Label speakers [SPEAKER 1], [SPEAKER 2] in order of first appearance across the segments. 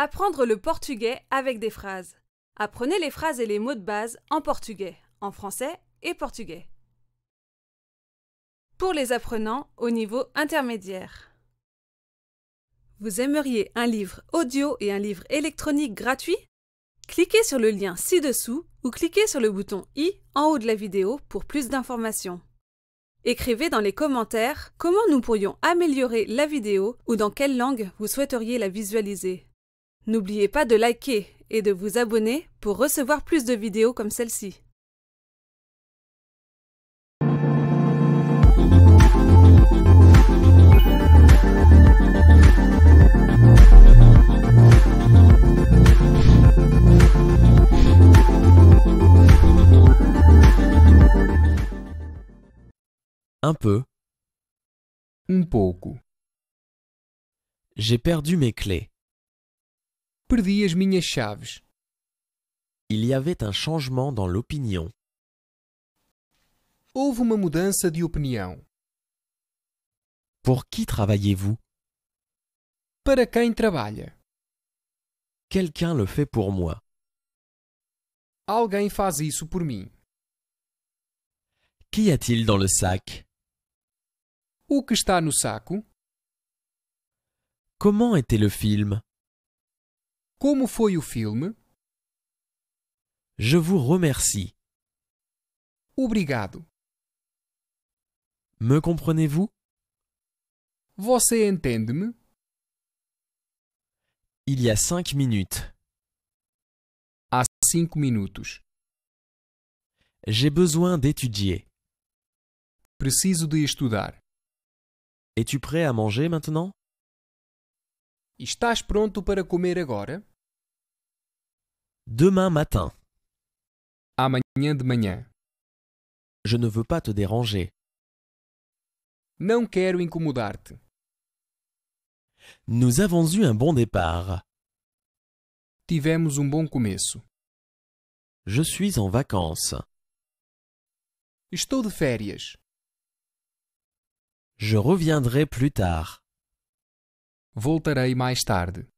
[SPEAKER 1] Apprendre le portugais avec des phrases. Apprenez les phrases et les mots de base en portugais, en français et portugais. Pour les apprenants au niveau intermédiaire. Vous aimeriez un livre audio et un livre électronique gratuit? Cliquez sur le lien ci-dessous ou cliquez sur le bouton i en haut de la vidéo pour plus d'informations. Écrivez dans les commentaires comment nous pourrions améliorer la vidéo ou dans quelle langue vous souhaiteriez la visualiser. N'oubliez pas de liker et de vous abonner pour recevoir plus de vidéos comme celle-ci.
[SPEAKER 2] Un peu.
[SPEAKER 3] Pouco.
[SPEAKER 2] J'ai perdu mes clés.
[SPEAKER 3] Perdi as minhas chaves.
[SPEAKER 2] Il y avait un changement dans l'opinion.
[SPEAKER 3] Houve uma mudança de opinião.
[SPEAKER 2] Pour qui travaillez-vous?
[SPEAKER 3] Para quem trabalha?
[SPEAKER 2] Quelqu'un le fait pour moi.
[SPEAKER 3] Alguém faz isso por mim.
[SPEAKER 2] Qu'y a-t-il dans le sac?
[SPEAKER 3] O que está no saco?
[SPEAKER 2] Comment était le film?
[SPEAKER 3] Como foi o filme?
[SPEAKER 2] Je vous remercie.
[SPEAKER 3] Obrigado.
[SPEAKER 2] Me comprenez-vous?
[SPEAKER 3] Você entende-me?
[SPEAKER 2] Il y a 5 minutes.
[SPEAKER 3] Há 5 minutos.
[SPEAKER 2] J'ai besoin d'étudier.
[SPEAKER 3] Preciso de estudar.
[SPEAKER 2] Es-tu prêt à manger maintenant?
[SPEAKER 3] Estás pronto para comer agora?
[SPEAKER 2] Demain matin.
[SPEAKER 3] Amanhã de manhã.
[SPEAKER 2] Je ne veux pas te déranger.
[SPEAKER 3] Não quero incomodar-te.
[SPEAKER 2] Nous avons eu un bon départ.
[SPEAKER 3] Tivemos bom começo.
[SPEAKER 2] Je suis en vacances.
[SPEAKER 3] Estou de férias.
[SPEAKER 2] Je reviendrai plus tard.
[SPEAKER 3] Voltarei mais tarde.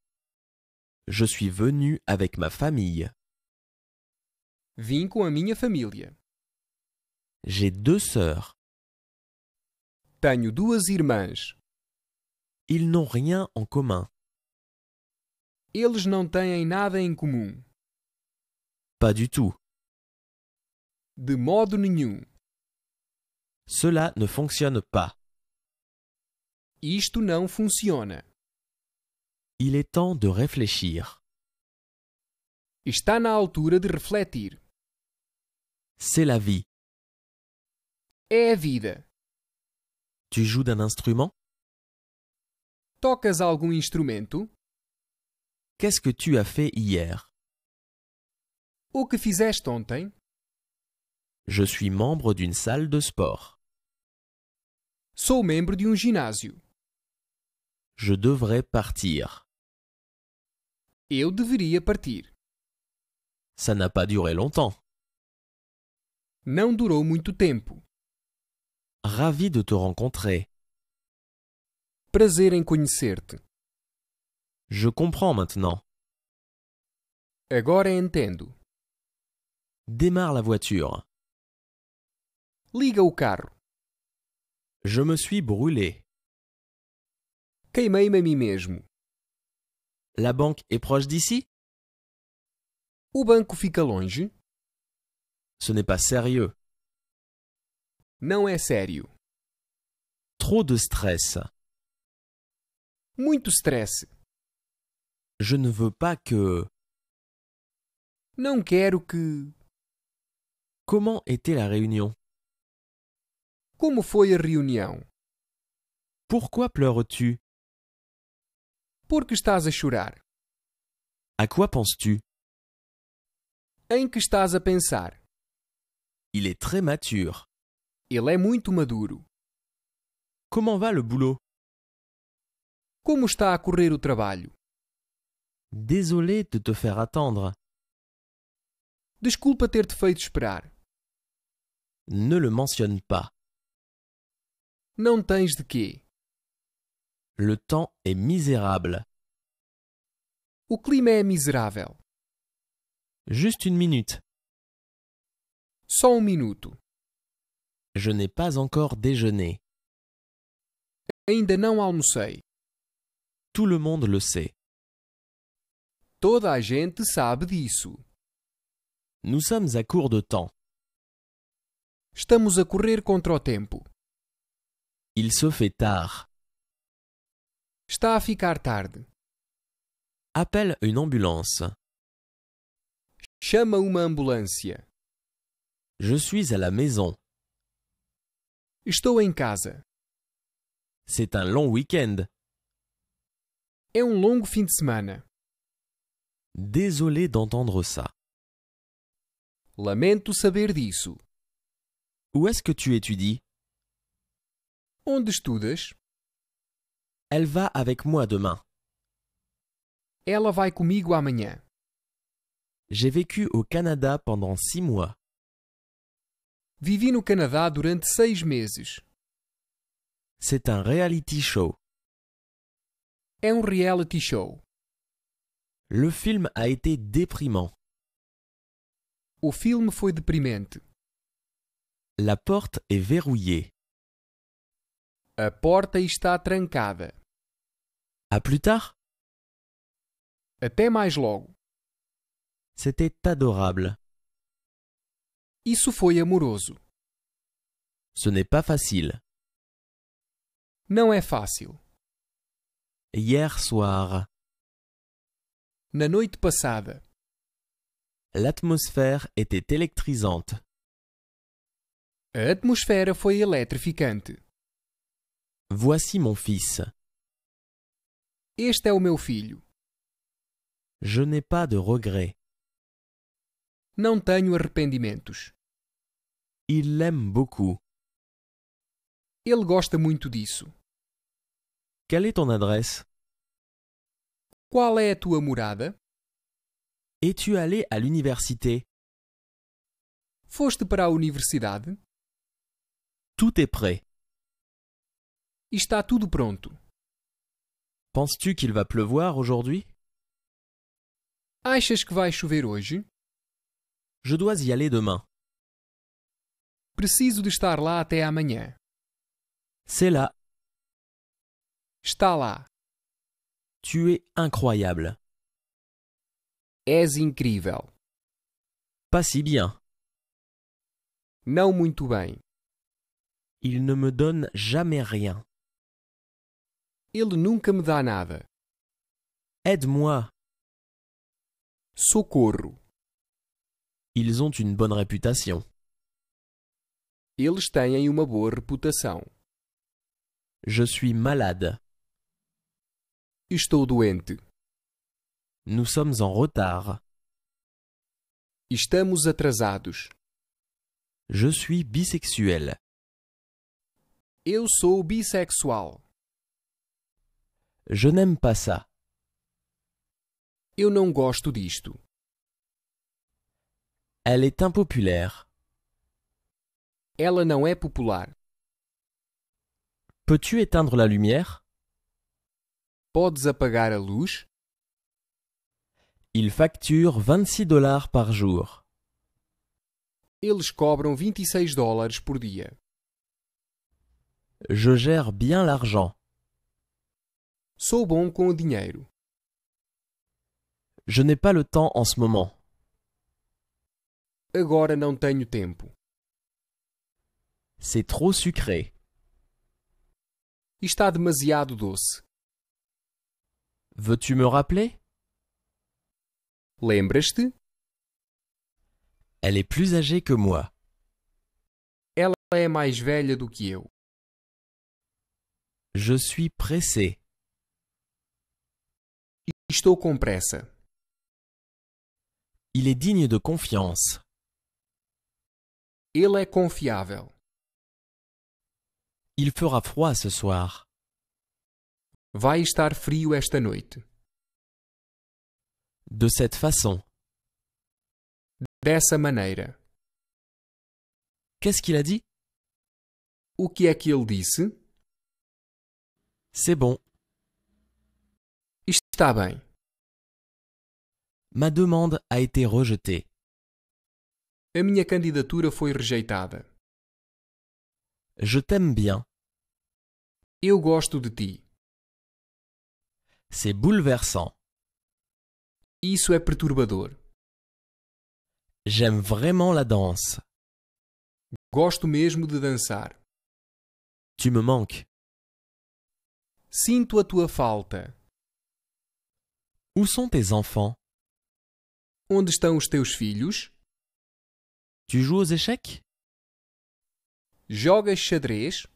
[SPEAKER 2] Je suis venu avec ma famille.
[SPEAKER 3] Vim com a minha família.
[SPEAKER 2] J'ai 2 sœurs.
[SPEAKER 3] Tenho 2 irmãs.
[SPEAKER 2] Ils n'ont rien en commun.
[SPEAKER 3] Eles não têm nada em comum.
[SPEAKER 2] Pas du tout.
[SPEAKER 3] De modo nenhum.
[SPEAKER 2] Cela ne fonctionne pas.
[SPEAKER 3] Isto não funciona.
[SPEAKER 2] Il est temps de réfléchir.
[SPEAKER 3] Está na altura de refletir.
[SPEAKER 2] C'est la vie.
[SPEAKER 3] É a vida.
[SPEAKER 2] Tu joues d'un instrument?
[SPEAKER 3] Tocas algum instrumento?
[SPEAKER 2] Qu'est-ce que tu as fait hier?
[SPEAKER 3] O que fizeste ontem?
[SPEAKER 2] Je suis membre d'une salle de sport.
[SPEAKER 3] Sou membro de ginásio.
[SPEAKER 2] Je devrais partir.
[SPEAKER 3] Eu deveria partir.
[SPEAKER 2] Ça n'a pas duré longtemps.
[SPEAKER 3] Não durou muito tempo.
[SPEAKER 2] Ravi de te rencontrer.
[SPEAKER 3] Prazer em conhecer-te.
[SPEAKER 2] Je comprends maintenant.
[SPEAKER 3] Agora entendo.
[SPEAKER 2] Démarre la voiture.
[SPEAKER 3] Liga o carro.
[SPEAKER 2] Je me suis brûlé.
[SPEAKER 3] Queimei-me a mim mesmo.
[SPEAKER 2] La banque est proche d'ici?
[SPEAKER 3] O banco fica longe?
[SPEAKER 2] Ce n'est pas sérieux.
[SPEAKER 3] Não é sério.
[SPEAKER 2] Trop de stress.
[SPEAKER 3] Muito stress.
[SPEAKER 2] Je ne veux pas que...
[SPEAKER 3] Não quero que...
[SPEAKER 2] Comment était la réunion?
[SPEAKER 3] Como foi a reunião?
[SPEAKER 2] Pourquoi pleures-tu?
[SPEAKER 3] Por que estás a chorar?
[SPEAKER 2] À quoi penses-tu?
[SPEAKER 3] Em que estás a pensar?
[SPEAKER 2] Il est très mature.
[SPEAKER 3] Ele é muito maduro.
[SPEAKER 2] Comment va le boulot?
[SPEAKER 3] Como está a correr o trabalho?
[SPEAKER 2] Désolé de te faire attendre.
[SPEAKER 3] Desculpa ter-te feito esperar.
[SPEAKER 2] Ne le mentionne pas.
[SPEAKER 3] Não tens de quê?
[SPEAKER 2] Le temps est misérable.
[SPEAKER 3] O clima é miserável.
[SPEAKER 2] Juste une minute.
[SPEAKER 3] Só um minuto.
[SPEAKER 2] Je n'ai pas encore déjeuné.
[SPEAKER 3] Ainda não almocei.
[SPEAKER 2] Tout le monde le sait.
[SPEAKER 3] Toda a gente sabe disso.
[SPEAKER 2] Nous sommes à court de temps.
[SPEAKER 3] Estamos a correr contra o tempo.
[SPEAKER 2] Il se fait tard.
[SPEAKER 3] Está a ficar tarde.
[SPEAKER 2] Appelle une ambulance.
[SPEAKER 3] Chama uma ambulância.
[SPEAKER 2] Je suis à la maison.
[SPEAKER 3] Estou em casa.
[SPEAKER 2] C'est un long week-end.
[SPEAKER 3] É um longo fim de semana.
[SPEAKER 2] Désolé d'entendre ça.
[SPEAKER 3] Lamento saber disso.
[SPEAKER 2] Où est-ce que tu étudies?
[SPEAKER 3] Onde estudas?
[SPEAKER 2] Elle va avec moi demain.
[SPEAKER 3] Ela vai comigo amanhã.
[SPEAKER 2] J'ai vécu au Canada pendant 6 mois.
[SPEAKER 3] Vivi no Canadá durante 6 meses.
[SPEAKER 2] C'est un reality show.
[SPEAKER 3] É um reality show.
[SPEAKER 2] Le film a été déprimant.
[SPEAKER 3] O filme foi deprimente.
[SPEAKER 2] La porte est verrouillée.
[SPEAKER 3] A porta está trancada.
[SPEAKER 2] À plus tard?
[SPEAKER 3] Até mais logo.
[SPEAKER 2] C'était adorable.
[SPEAKER 3] Isso foi amoroso.
[SPEAKER 2] Ce n'est pas facile.
[SPEAKER 3] Não é fácil.
[SPEAKER 2] Hier soir,
[SPEAKER 3] Na noite passada,
[SPEAKER 2] l'atmosphère était électrisante.
[SPEAKER 3] a atmosfera foi eletrificante.
[SPEAKER 2] Voici mon fils.
[SPEAKER 3] Este é o meu filho.
[SPEAKER 2] Je n'ai pas de regrets.
[SPEAKER 3] Não tenho arrependimentos.
[SPEAKER 2] Il l'aime beaucoup.
[SPEAKER 3] Ele gosta muito disso.
[SPEAKER 2] Quelle est ton adresse?
[SPEAKER 3] Qual é a tua morada?
[SPEAKER 2] Es-tu allé à l'université?
[SPEAKER 3] Foste para a universidade?
[SPEAKER 2] Tout est prêt.
[SPEAKER 3] Está tudo pronto.
[SPEAKER 2] Penses-tu qu'il va pleuvoir aujourd'hui?
[SPEAKER 3] Achas que vai chover hoje?
[SPEAKER 2] Je dois y aller demain.
[SPEAKER 3] Preciso de estar lá até amanhã.
[SPEAKER 2] C'est là.
[SPEAKER 3] Está lá.
[SPEAKER 2] Tu es incroyable.
[SPEAKER 3] És incrível.
[SPEAKER 2] Pas si bien.
[SPEAKER 3] Não muito bem.
[SPEAKER 2] Il ne me donne jamais rien.
[SPEAKER 3] Ele nunca me dá nada.
[SPEAKER 2] Aide-moi.
[SPEAKER 3] Socorro.
[SPEAKER 2] Ils ont une bonne réputation.
[SPEAKER 3] Eles têm uma boa reputação.
[SPEAKER 2] Je suis malade.
[SPEAKER 3] Estou doente.
[SPEAKER 2] Nous sommes en retard.
[SPEAKER 3] Estamos atrasados.
[SPEAKER 2] Je suis bisexuel.
[SPEAKER 3] Eu sou bissexual.
[SPEAKER 2] Je n'aime pas ça.
[SPEAKER 3] Eu não gosto disto.
[SPEAKER 2] Elle est impopulaire.
[SPEAKER 3] Ela não é popular.
[SPEAKER 2] Peux-tu éteindre la lumière?
[SPEAKER 3] Podes apagar a luz?
[SPEAKER 2] Il facture 26 $ par jour.
[SPEAKER 3] Eles cobram $26 por dia.
[SPEAKER 2] Je gère bien l'argent.
[SPEAKER 3] Sou bom com o dinheiro.
[SPEAKER 2] Je n'ai pas le temps en ce moment.
[SPEAKER 3] Agora não tenho tempo.
[SPEAKER 2] C'est trop sucré.
[SPEAKER 3] Está demasiado doce.
[SPEAKER 2] Veux-tu me rappeler?
[SPEAKER 3] Lembras-te?
[SPEAKER 2] Elle est plus âgée que moi.
[SPEAKER 3] Ela é mais velha do que eu.
[SPEAKER 2] Je suis pressé.
[SPEAKER 3] Estou com pressa.
[SPEAKER 2] Il est digne de confiance.
[SPEAKER 3] Ele é confiável.
[SPEAKER 2] Il fera froid ce soir.
[SPEAKER 3] Vai estar frio esta noite.
[SPEAKER 2] De cette façon.
[SPEAKER 3] Dessa maneira.
[SPEAKER 2] Qu'est-ce qu'il a dit?
[SPEAKER 3] O que é que ele disse?
[SPEAKER 2] C'est bon.
[SPEAKER 3] Está bem.
[SPEAKER 2] Ma demande a été rejetée.
[SPEAKER 3] A minha candidatura foi rejeitada.
[SPEAKER 2] Je t'aime bien.
[SPEAKER 3] Eu gosto de ti.
[SPEAKER 2] C'est bouleversant.
[SPEAKER 3] Isso é perturbador.
[SPEAKER 2] J'aime vraiment la danse.
[SPEAKER 3] Gosto mesmo de dançar.
[SPEAKER 2] Tu me manques.
[SPEAKER 3] Sinto a tua falta.
[SPEAKER 2] Où sont tes enfants?
[SPEAKER 3] Onde estão os teus filhos?
[SPEAKER 2] Tu joues aux échecs?
[SPEAKER 3] Jogas xadrez?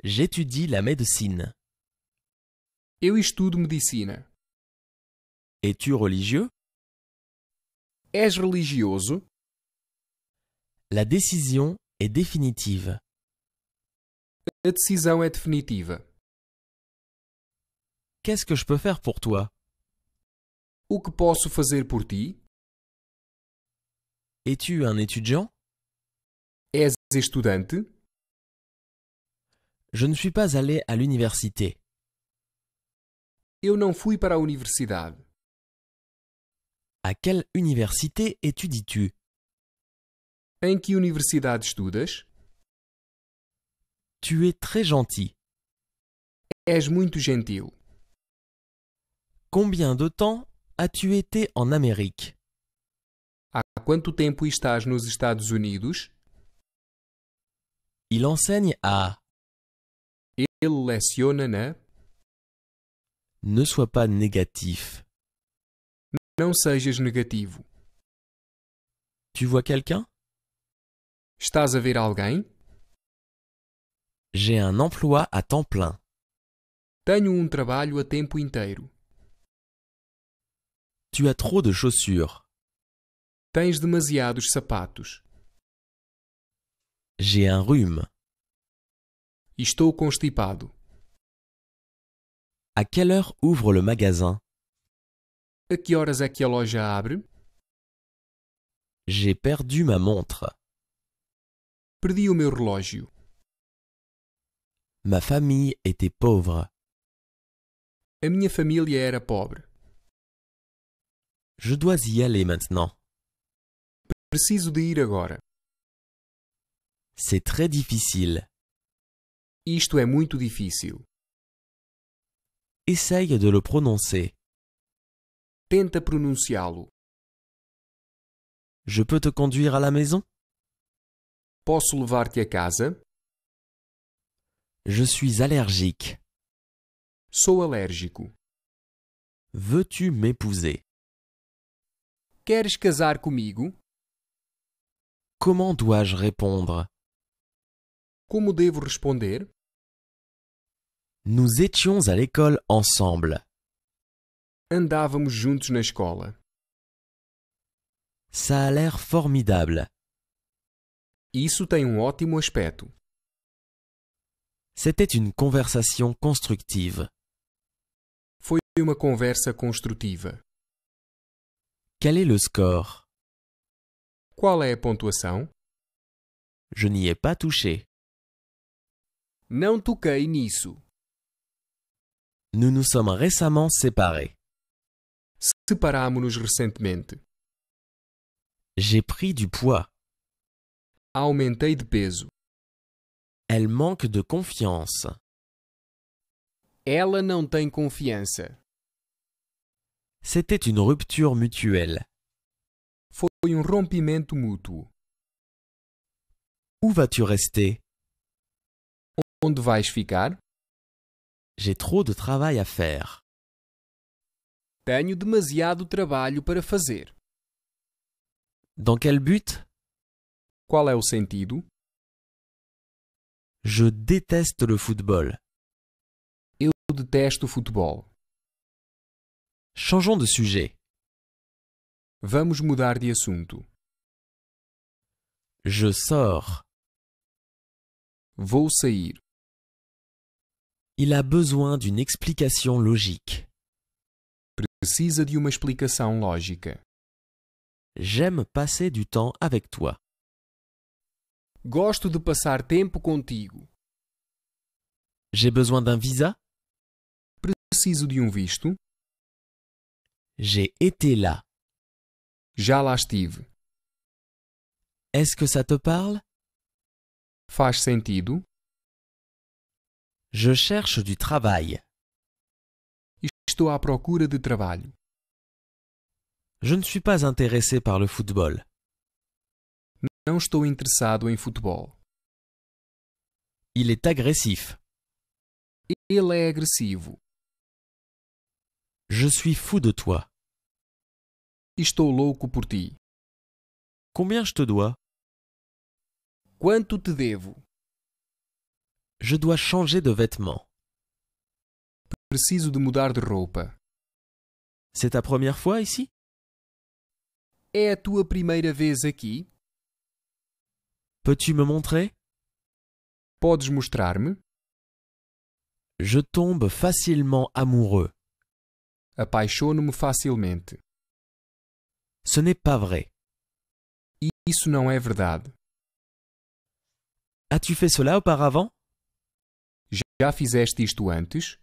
[SPEAKER 2] J'étudie la médecine.
[SPEAKER 3] Eu estudo medicina.
[SPEAKER 2] Es-tu religieux?
[SPEAKER 3] És religioso?
[SPEAKER 2] La décision est définitive.
[SPEAKER 3] A decisão é definitiva.
[SPEAKER 2] Qu'est-ce que je peux faire pour toi?
[SPEAKER 3] O que posso fazer por ti?
[SPEAKER 2] Es-tu un étudiant?
[SPEAKER 3] És estudante?
[SPEAKER 2] Je ne suis pas allé à l'université.
[SPEAKER 3] Eu não fui para a universidade.
[SPEAKER 2] À quelle université étudies-tu?
[SPEAKER 3] Em que universidade estudas?
[SPEAKER 2] Tu es très gentil.
[SPEAKER 3] És muito gentil.
[SPEAKER 2] Combien de temps as-tu été en Amérique?
[SPEAKER 3] Há quanto tempo estás nos Estados Unidos?
[SPEAKER 2] Il enseigne à...
[SPEAKER 3] Ele leciona na...
[SPEAKER 2] Ne sois pas négatif.
[SPEAKER 3] Não sejas negativo.
[SPEAKER 2] Tu vois quelqu'un?
[SPEAKER 3] Estás a ver alguém?
[SPEAKER 2] J'ai un emploi à temps plein.
[SPEAKER 3] Tenho um trabalho a tempo inteiro.
[SPEAKER 2] Tu as trop de chaussures.
[SPEAKER 3] Tens demasiados sapatos.
[SPEAKER 2] J'ai un rhume.
[SPEAKER 3] Estou constipado.
[SPEAKER 2] À quelle heure ouvre le magasin?
[SPEAKER 3] A que horas é que a loja abre?
[SPEAKER 2] J'ai perdu ma montre.
[SPEAKER 3] Perdi o meu relógio.
[SPEAKER 2] Ma famille était pauvre.
[SPEAKER 3] A minha família era pobre.
[SPEAKER 2] Je dois y aller maintenant.
[SPEAKER 3] Preciso de ir agora.
[SPEAKER 2] C'est très difficile.
[SPEAKER 3] Isto é muito difícil.
[SPEAKER 2] Essaye de le prononcer.
[SPEAKER 3] Tenta pronunciá-lo.
[SPEAKER 2] Je peux te conduire à la maison?
[SPEAKER 3] Posso levar-te a casa?
[SPEAKER 2] Je suis allergique.
[SPEAKER 3] Sou alérgico.
[SPEAKER 2] Veux-tu m'épouser?
[SPEAKER 3] Queres casar comigo?
[SPEAKER 2] Comment dois-je répondre?
[SPEAKER 3] Como devo responder?
[SPEAKER 2] Nous étions à l'école ensemble.
[SPEAKER 3] Andávamos juntos na escola.
[SPEAKER 2] Ça a l'air formidable.
[SPEAKER 3] Isso tem um ótimo aspecto.
[SPEAKER 2] C'était une conversation constructive.
[SPEAKER 3] Foi uma conversa construtiva.
[SPEAKER 2] Quel est le score?
[SPEAKER 3] Qual é a pontuação?
[SPEAKER 2] Je n'y ai pas touché.
[SPEAKER 3] Não toquei nisso.
[SPEAKER 2] Nous nous sommes récemment séparés.
[SPEAKER 3] Separámo-nos recentemente.
[SPEAKER 2] J'ai pris du poids.
[SPEAKER 3] Aumentei de peso.
[SPEAKER 2] Elle manque de confiance.
[SPEAKER 3] Ela não tem confiança.
[SPEAKER 2] C'était une rupture mutuelle.
[SPEAKER 3] Foi rompimento mútuo.
[SPEAKER 2] Où vas-tu rester?
[SPEAKER 3] Onde vais ficar?
[SPEAKER 2] J'ai trop de travail à faire.
[SPEAKER 3] Tenho demasiado trabalho para fazer.
[SPEAKER 2] Dans quel but?
[SPEAKER 3] Qual é o sentido?
[SPEAKER 2] Je déteste le football.
[SPEAKER 3] Eu detesto futebol.
[SPEAKER 2] Changeons de sujet.
[SPEAKER 3] Vamos mudar de assunto.
[SPEAKER 2] Je sors.
[SPEAKER 3] Vou sair.
[SPEAKER 2] Il a besoin d'une explication logique.
[SPEAKER 3] Precisa de uma explicação lógica.
[SPEAKER 2] J'aime passer du temps avec toi.
[SPEAKER 3] Gosto de passar tempo contigo.
[SPEAKER 2] J'ai besoin d'un visa?
[SPEAKER 3] Preciso de um visto.
[SPEAKER 2] J'ai été là.
[SPEAKER 3] Já lá estive.
[SPEAKER 2] Est-ce que ça te parle?
[SPEAKER 3] Faz sentido?
[SPEAKER 2] Je cherche du travail.
[SPEAKER 3] Estou à procura de trabalho.
[SPEAKER 2] Je ne suis pas intéressé par le football.
[SPEAKER 3] Não estou interessado em futebol.
[SPEAKER 2] Il est agressif.
[SPEAKER 3] Ele é agressivo.
[SPEAKER 2] Je suis fou de toi.
[SPEAKER 3] Estou louco por ti.
[SPEAKER 2] Combien je te dois?
[SPEAKER 3] Quanto te devo?
[SPEAKER 2] Je dois changer de vêtements.
[SPEAKER 3] Preciso de mudar de roupa.
[SPEAKER 2] C'est ta première fois ici?
[SPEAKER 3] É a tua primeira vez aqui?
[SPEAKER 2] Peux-tu me montrer?
[SPEAKER 3] Podes mostrar-me?
[SPEAKER 2] Je tombe facilement amoureux.
[SPEAKER 3] Apaixono-me facilmente.
[SPEAKER 2] Ce n'est pas vrai.
[SPEAKER 3] Isso não é verdade.
[SPEAKER 2] As-tu fait cela auparavant?
[SPEAKER 3] Já fizeste isto antes?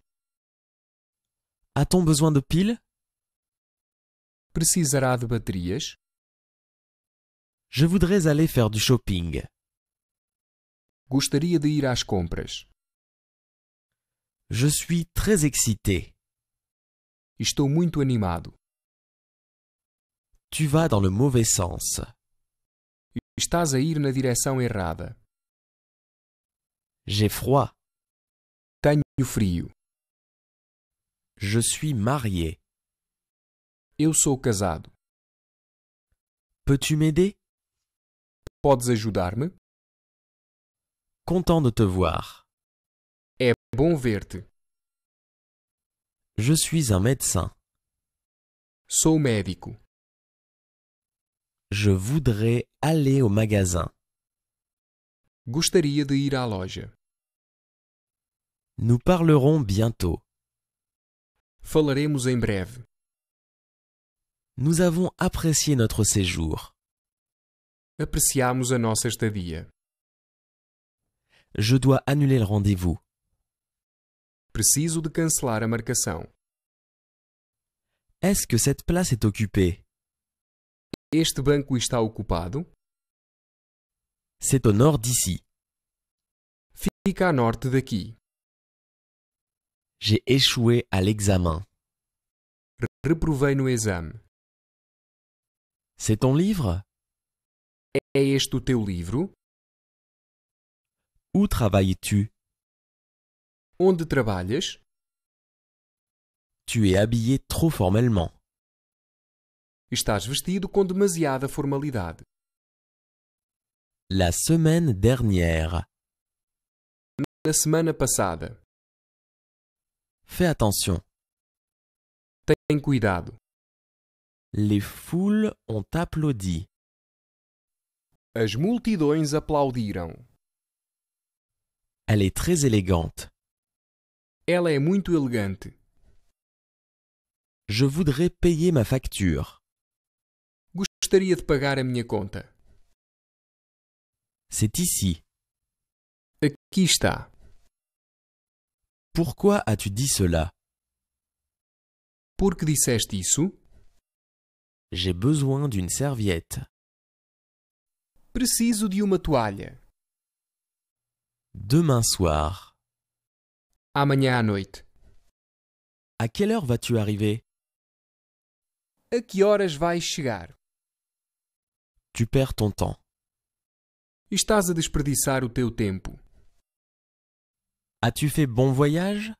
[SPEAKER 2] A-t-on besoin de piles?
[SPEAKER 3] Precisará de baterias?
[SPEAKER 2] Je voudrais aller faire du shopping.
[SPEAKER 3] Gostaria de ir às compras.
[SPEAKER 2] Je suis très excité.
[SPEAKER 3] Estou muito animado.
[SPEAKER 2] Tu vas dans le mauvais sens.
[SPEAKER 3] Estás a ir na direção errada.
[SPEAKER 2] J'ai froid.
[SPEAKER 3] Tenho frio.
[SPEAKER 2] Je suis marié.
[SPEAKER 3] Eu sou casado.
[SPEAKER 2] Peux-tu m'aider?
[SPEAKER 3] Podes ajudar-me?
[SPEAKER 2] Content de te voir.
[SPEAKER 3] É bom ver-te.
[SPEAKER 2] Je suis un médecin.
[SPEAKER 3] Sou médico.
[SPEAKER 2] Je voudrais aller au magasin.
[SPEAKER 3] Gostaria de ir à loja.
[SPEAKER 2] Nous parlerons bientôt.
[SPEAKER 3] Falaremos em breve.
[SPEAKER 2] Nous avons apprécié notre séjour.
[SPEAKER 3] Apreciamos a nossa estadia.
[SPEAKER 2] Je dois annuler le rendez-vous.
[SPEAKER 3] Preciso de cancelar a marcação.
[SPEAKER 2] Est-ce que cette place est occupée?
[SPEAKER 3] Este banco está ocupado?
[SPEAKER 2] C'est au nord d'ici.
[SPEAKER 3] Fica a norte daqui.
[SPEAKER 2] J'ai échoué à l'examen.
[SPEAKER 3] Reprovei no exame.
[SPEAKER 2] C'est ton livre?
[SPEAKER 3] É este o teu livro?
[SPEAKER 2] Où travailles-tu?
[SPEAKER 3] Onde trabalhas?
[SPEAKER 2] Tu es habillé trop formellement.
[SPEAKER 3] Estás vestido com demasiada formalidade.
[SPEAKER 2] La semaine dernière.
[SPEAKER 3] Na semana passada.
[SPEAKER 2] Fais attention.
[SPEAKER 3] Tem cuidado.
[SPEAKER 2] Les foules ont applaudi.
[SPEAKER 3] As multidões aplaudiram.
[SPEAKER 2] Elle est très élégante.
[SPEAKER 3] Ela é muito elegante.
[SPEAKER 2] Je voudrais payer ma facture.
[SPEAKER 3] Gostaria de pagar a minha conta.
[SPEAKER 2] C'est ici.
[SPEAKER 3] Aqui está.
[SPEAKER 2] Pourquoi as-tu dit cela?
[SPEAKER 3] Por que disseste isso?
[SPEAKER 2] J'ai besoin d'une serviette.
[SPEAKER 3] Preciso de uma toalha.
[SPEAKER 2] Demain soir.
[SPEAKER 3] Amanhã à noite.
[SPEAKER 2] À quelle heure vas-tu arriver?
[SPEAKER 3] A que horas vais chegar?
[SPEAKER 2] Tu perds ton temps.
[SPEAKER 3] Estás a desperdiçar o teu tempo.
[SPEAKER 2] As-tu fait bon voyage?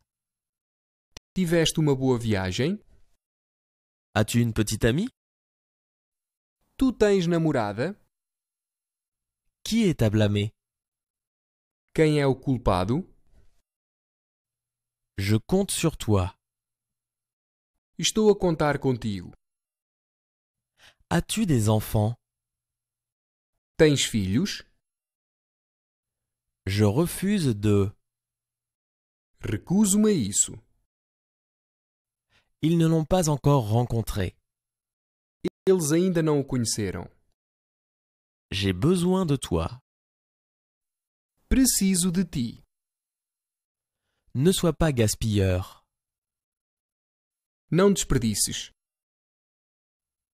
[SPEAKER 3] Tiveste uma boa viagem?
[SPEAKER 2] As-tu une petite amie?
[SPEAKER 3] Tu tens namorada?
[SPEAKER 2] Qui est à blâmer?
[SPEAKER 3] Quem é o culpado?
[SPEAKER 2] Je compte sur toi.
[SPEAKER 3] Estou a contar contigo.
[SPEAKER 2] As-tu des enfants?
[SPEAKER 3] Tens filhos?
[SPEAKER 2] Je refuse de...
[SPEAKER 3] Recuso-me a isso.
[SPEAKER 2] Ils ne l'ont pas encore rencontré.
[SPEAKER 3] Eles ainda não o conheceram.
[SPEAKER 2] J'ai besoin de toi.
[SPEAKER 3] Preciso de ti.
[SPEAKER 2] Ne sois pas gaspilleur.
[SPEAKER 3] Não desperdices.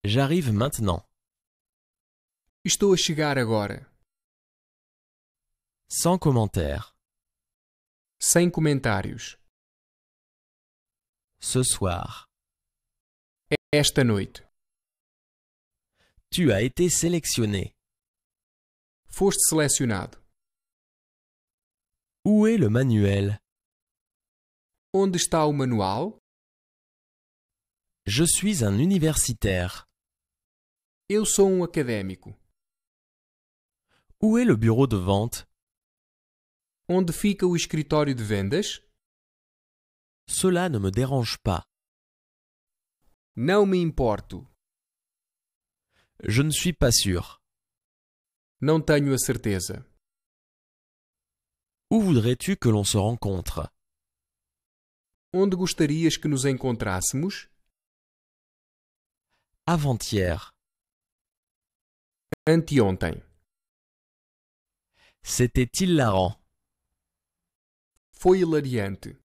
[SPEAKER 2] J'arrive maintenant.
[SPEAKER 3] Estou a chegar agora.
[SPEAKER 2] Sans commentaire.
[SPEAKER 3] Sem comentários.
[SPEAKER 2] Ce soir.
[SPEAKER 3] Esta noite.
[SPEAKER 2] Tu as été sélectionné.
[SPEAKER 3] Foste selecionado.
[SPEAKER 2] Où est le manuel?
[SPEAKER 3] Onde está o manual?
[SPEAKER 2] Je suis un universitaire.
[SPEAKER 3] Eu sou um académico.
[SPEAKER 2] Où est le bureau de vente?
[SPEAKER 3] Onde fica o escritório de vendas?
[SPEAKER 2] Cela ne me dérange pas.
[SPEAKER 3] Não me importo.
[SPEAKER 2] Je ne suis pas sûr.
[SPEAKER 3] Não tenho a certeza.
[SPEAKER 2] Où voudrais-tu que l'on se rencontre?
[SPEAKER 3] Onde gostarias que nos encontrássemos?
[SPEAKER 2] Avant-hier.
[SPEAKER 3] Anteontem.
[SPEAKER 2] C'était hilarant.
[SPEAKER 3] Foi hilariante.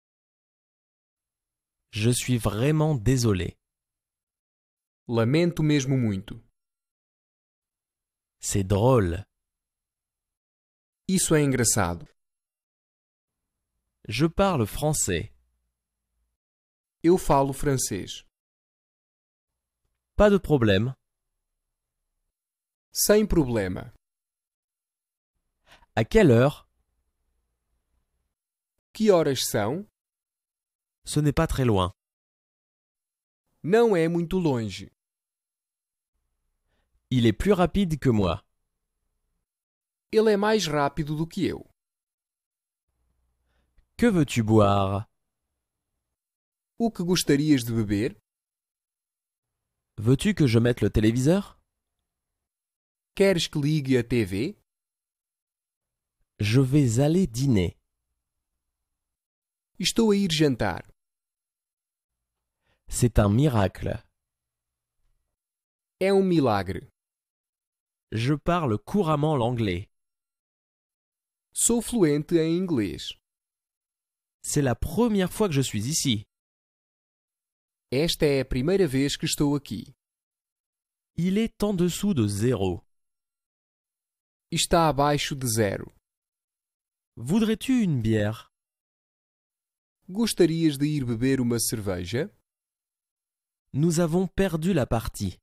[SPEAKER 2] Je suis vraiment désolé.
[SPEAKER 3] Lamento mesmo muito.
[SPEAKER 2] C'est drôle.
[SPEAKER 3] Isso é engraçado.
[SPEAKER 2] Je parle français.
[SPEAKER 3] Eu falo francês.
[SPEAKER 2] Pas de problème.
[SPEAKER 3] Sem problema.
[SPEAKER 2] À quelle heure?
[SPEAKER 3] Que horas são?
[SPEAKER 2] Ce n'est pas très loin.
[SPEAKER 3] Não é muito longe.
[SPEAKER 2] Il est plus rapide que moi.
[SPEAKER 3] Ele é mais rápido do que eu.
[SPEAKER 2] Que veux-tu boire?
[SPEAKER 3] O que gostarias de beber?
[SPEAKER 2] Veux-tu que je mette le téléviseur?
[SPEAKER 3] Queres que ligue a TV?
[SPEAKER 2] Je vais aller dîner.
[SPEAKER 3] Estou a ir jantar.
[SPEAKER 2] C'est un miracle.
[SPEAKER 3] É um milagre.
[SPEAKER 2] Je parle couramment l'anglais.
[SPEAKER 3] Sou fluente em inglês.
[SPEAKER 2] C'est la première fois que je suis ici.
[SPEAKER 3] Esta é a primeira vez que estou aqui.
[SPEAKER 2] Il est en dessous de 0.
[SPEAKER 3] Está abaixo de 0.
[SPEAKER 2] Voudrais-tu une bière?
[SPEAKER 3] Gostarias de ir beber uma cerveja?
[SPEAKER 2] Nous avons perdu la partie.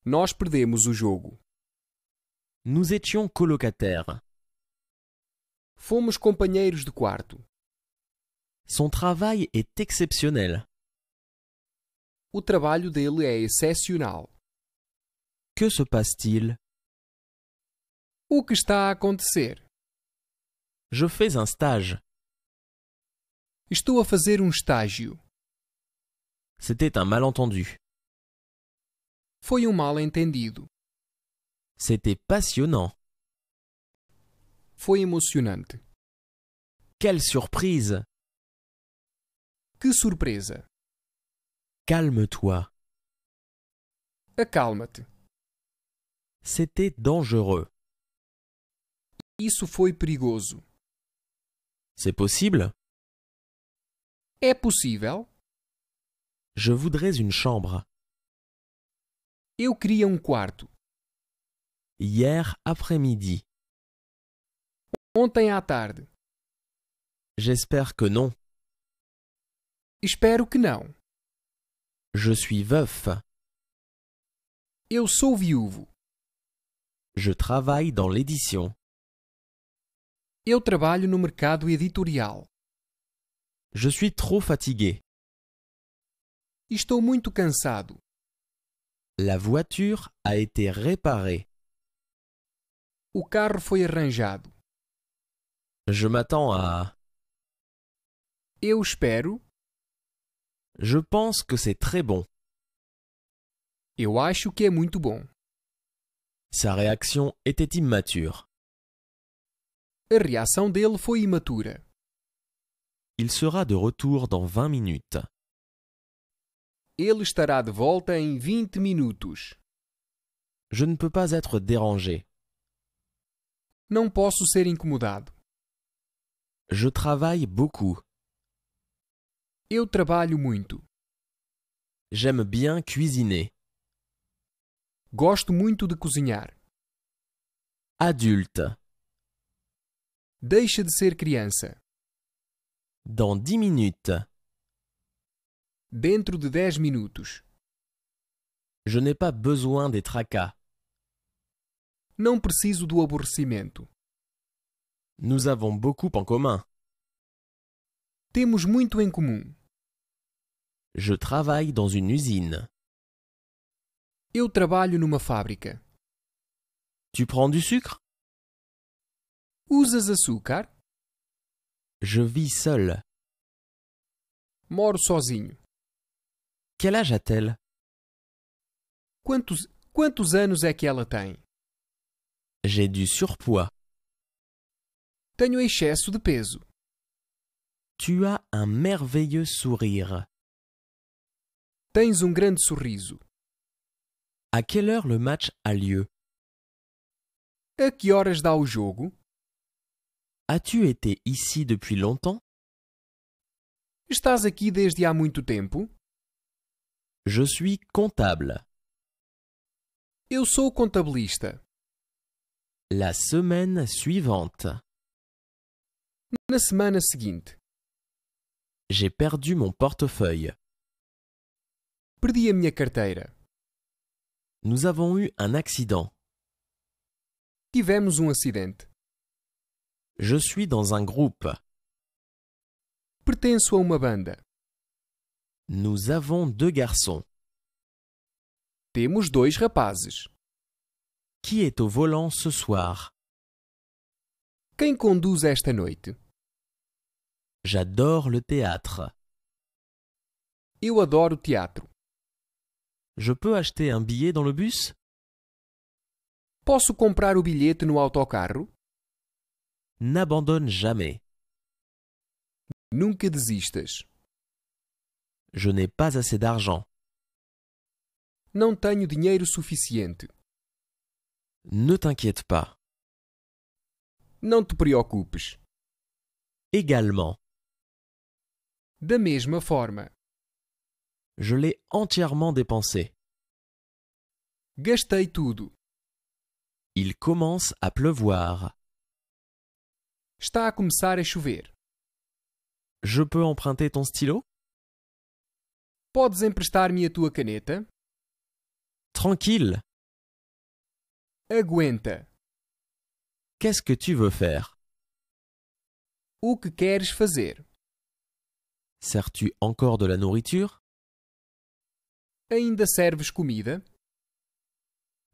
[SPEAKER 3] Nós perdemos o jogo.
[SPEAKER 2] Nous étions colocataires.
[SPEAKER 3] Fomos companheiros de quarto.
[SPEAKER 2] Son travail est exceptionnel.
[SPEAKER 3] O trabalho dele é excepcional.
[SPEAKER 2] Que se passe-t-il?
[SPEAKER 3] O que está a acontecer?
[SPEAKER 2] Je fais un stage.
[SPEAKER 3] Estou a fazer um estágio.
[SPEAKER 2] C'était un malentendu.
[SPEAKER 3] Foi um mal-entendido.
[SPEAKER 2] C'était passionnant.
[SPEAKER 3] Foi emocionante.
[SPEAKER 2] Quelle surprise!
[SPEAKER 3] Que surpresa!
[SPEAKER 2] Calme-toi.
[SPEAKER 3] Acalma-te.
[SPEAKER 2] C'était dangereux.
[SPEAKER 3] Isso foi perigoso.
[SPEAKER 2] C'est possible?
[SPEAKER 3] É possível?
[SPEAKER 2] Je voudrais une chambre.
[SPEAKER 3] Eu queria um quarto.
[SPEAKER 2] Hier après-midi.
[SPEAKER 3] Ontem à tarde.
[SPEAKER 2] J'espère que non.
[SPEAKER 3] Espero que não.
[SPEAKER 2] Je suis veuf.
[SPEAKER 3] Eu sou viúvo.
[SPEAKER 2] Je travaille dans l'édition.
[SPEAKER 3] Eu trabalho no mercado editorial.
[SPEAKER 2] Je suis trop fatigué.
[SPEAKER 3] Estou muito cansado.
[SPEAKER 2] La voiture a été réparée.
[SPEAKER 3] O carro foi arranjado.
[SPEAKER 2] Je m'attends à...
[SPEAKER 3] Eu espero.
[SPEAKER 2] Je pense que c'est très bon.
[SPEAKER 3] Eu acho que é muito bom.
[SPEAKER 2] Sa réaction était immature.
[SPEAKER 3] A reação dele foi imatura.
[SPEAKER 2] Il sera de retour dans 20 minutes.
[SPEAKER 3] Ele estará de volta em 20 minutos.
[SPEAKER 2] Je ne peux pas être dérangé.
[SPEAKER 3] Não posso ser incomodado.
[SPEAKER 2] Je travaille beaucoup.
[SPEAKER 3] Eu trabalho muito.
[SPEAKER 2] J'aime bien cuisiner.
[SPEAKER 3] Gosto muito de cozinhar.
[SPEAKER 2] Adulte.
[SPEAKER 3] Deixa de ser criança.
[SPEAKER 2] Dans 10 minutes.
[SPEAKER 3] Dentro de 10 minutos.
[SPEAKER 2] Je n'ai pas besoin des tracas.
[SPEAKER 3] Não preciso do aborrecimento.
[SPEAKER 2] Nous avons beaucoup en commun.
[SPEAKER 3] Temos muito em comum.
[SPEAKER 2] Je travaille dans une usine.
[SPEAKER 3] Eu trabalho numa fábrica.
[SPEAKER 2] Tu prends du sucre?
[SPEAKER 3] Usas açúcar?
[SPEAKER 2] Je vis seul.
[SPEAKER 3] Moro sozinho.
[SPEAKER 2] Quel âge a-t-elle?
[SPEAKER 3] Quantos anos é que ela tem?
[SPEAKER 2] J'ai du surpoids.
[SPEAKER 3] Tenho excesso de peso.
[SPEAKER 2] Tu as un merveilleux sourire.
[SPEAKER 3] Tens um grande sorriso.
[SPEAKER 2] À quelle heure le match a lieu?
[SPEAKER 3] A que horas dá o jogo?
[SPEAKER 2] As-tu été ici depuis longtemps?
[SPEAKER 3] Estás aqui desde há muito tempo?
[SPEAKER 2] Je suis comptable.
[SPEAKER 3] Eu sou contabilista.
[SPEAKER 2] La semaine suivante.
[SPEAKER 3] Na semana seguinte.
[SPEAKER 2] J'ai perdu mon portefeuille.
[SPEAKER 3] Perdi a minha carteira.
[SPEAKER 2] Nous avons eu un accident.
[SPEAKER 3] Tivemos um acidente.
[SPEAKER 2] Je suis dans un groupe.
[SPEAKER 3] Pertenço a uma banda.
[SPEAKER 2] Nous avons 2 garçons.
[SPEAKER 3] Temos 2 rapazes.
[SPEAKER 2] Qui est au volant ce soir?
[SPEAKER 3] Quem conduz esta noite?
[SPEAKER 2] J'adore le théâtre.
[SPEAKER 3] Eu adoro teatro.
[SPEAKER 2] Je peux acheter un billet dans le bus?
[SPEAKER 3] Posso comprar o bilhete no autocarro?
[SPEAKER 2] N'abandonne jamais.
[SPEAKER 3] Nunca desistas.
[SPEAKER 2] Je n'ai pas assez d'argent.
[SPEAKER 3] Não tenho dinheiro suficiente.
[SPEAKER 2] Ne t'inquiète pas.
[SPEAKER 3] Não te preocupes.
[SPEAKER 2] Également.
[SPEAKER 3] Da mesma forma.
[SPEAKER 2] Je l'ai entièrement dépensé.
[SPEAKER 3] Gastei tudo.
[SPEAKER 2] Il commence à pleuvoir.
[SPEAKER 3] Está a começar a chover.
[SPEAKER 2] Je peux emprunter ton stylo?
[SPEAKER 3] Podes emprestar-me a tua caneta?
[SPEAKER 2] Tranquille.
[SPEAKER 3] Aguenta.
[SPEAKER 2] Qu'est-ce que tu veux faire?
[SPEAKER 3] O que queres fazer?
[SPEAKER 2] Sers-tu encore de la nourriture?
[SPEAKER 3] Ainda serves comida?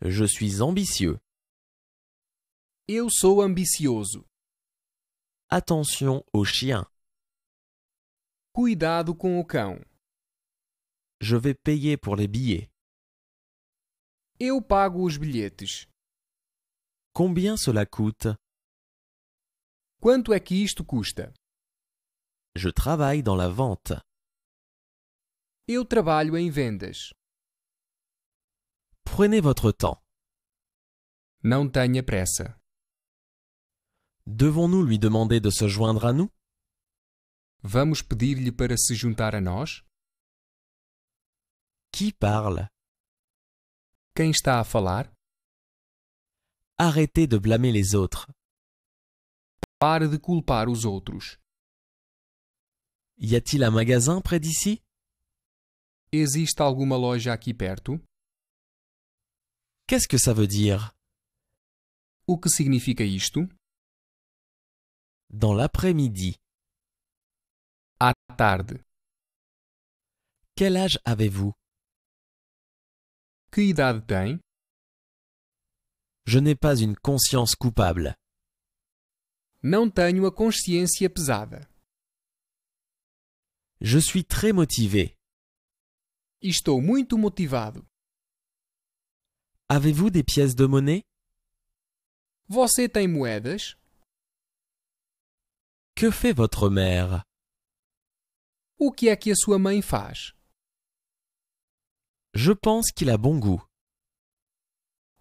[SPEAKER 2] Je suis ambitieux.
[SPEAKER 3] Eu sou ambicioso.
[SPEAKER 2] Attention au chien.
[SPEAKER 3] Cuidado com o cão.
[SPEAKER 2] Je vais payer pour les billets.
[SPEAKER 3] Eu pago os bilhetes.
[SPEAKER 2] Combien cela coûte?
[SPEAKER 3] Quanto é que isto custa?
[SPEAKER 2] Je travaille dans la vente.
[SPEAKER 3] Eu trabalho em vendas.
[SPEAKER 2] Prenez votre temps.
[SPEAKER 3] Não tenha pressa.
[SPEAKER 2] Devons-nous lui demander de se joindre à nous?
[SPEAKER 3] Vamos pedir-lhe para se juntar a nós?
[SPEAKER 2] Qui parle?
[SPEAKER 3] Quem está a falar?
[SPEAKER 2] Arrêtez de blâmer les autres.
[SPEAKER 3] Pare de culpar os outros.
[SPEAKER 2] Y a-t-il un magasin près d'ici?
[SPEAKER 3] Existe alguma loja aqui perto?
[SPEAKER 2] Qu'est-ce que ça veut dire?
[SPEAKER 3] O que significa isto?
[SPEAKER 2] Dans l'après-midi.
[SPEAKER 3] À tarde.
[SPEAKER 2] Quel âge avez-vous?
[SPEAKER 3] Que idade tem?
[SPEAKER 2] Je n'ai pas une conscience coupable.
[SPEAKER 3] Não tenho a consciência pesada.
[SPEAKER 2] Je suis très motivé.
[SPEAKER 3] Estou muito motivado.
[SPEAKER 2] Avez-vous des pièces de monnaie?
[SPEAKER 3] Você tem moedas?
[SPEAKER 2] Que fait votre mère?
[SPEAKER 3] O que é que a sua mãe faz?
[SPEAKER 2] Je pense qu'il a bon goût.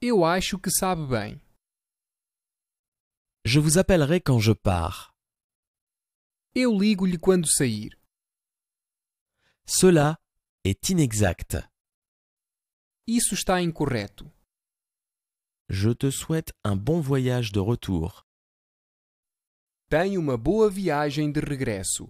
[SPEAKER 3] Eu acho que sabe bem.
[SPEAKER 2] Je vous appellerai quand je pars.
[SPEAKER 3] Eu ligo-lhe quando sair.
[SPEAKER 2] Cela est inexact.
[SPEAKER 3] Isso está incorreto.
[SPEAKER 2] Je te souhaite un bon voyage de retour.
[SPEAKER 3] Tenha uma boa viagem de regresso.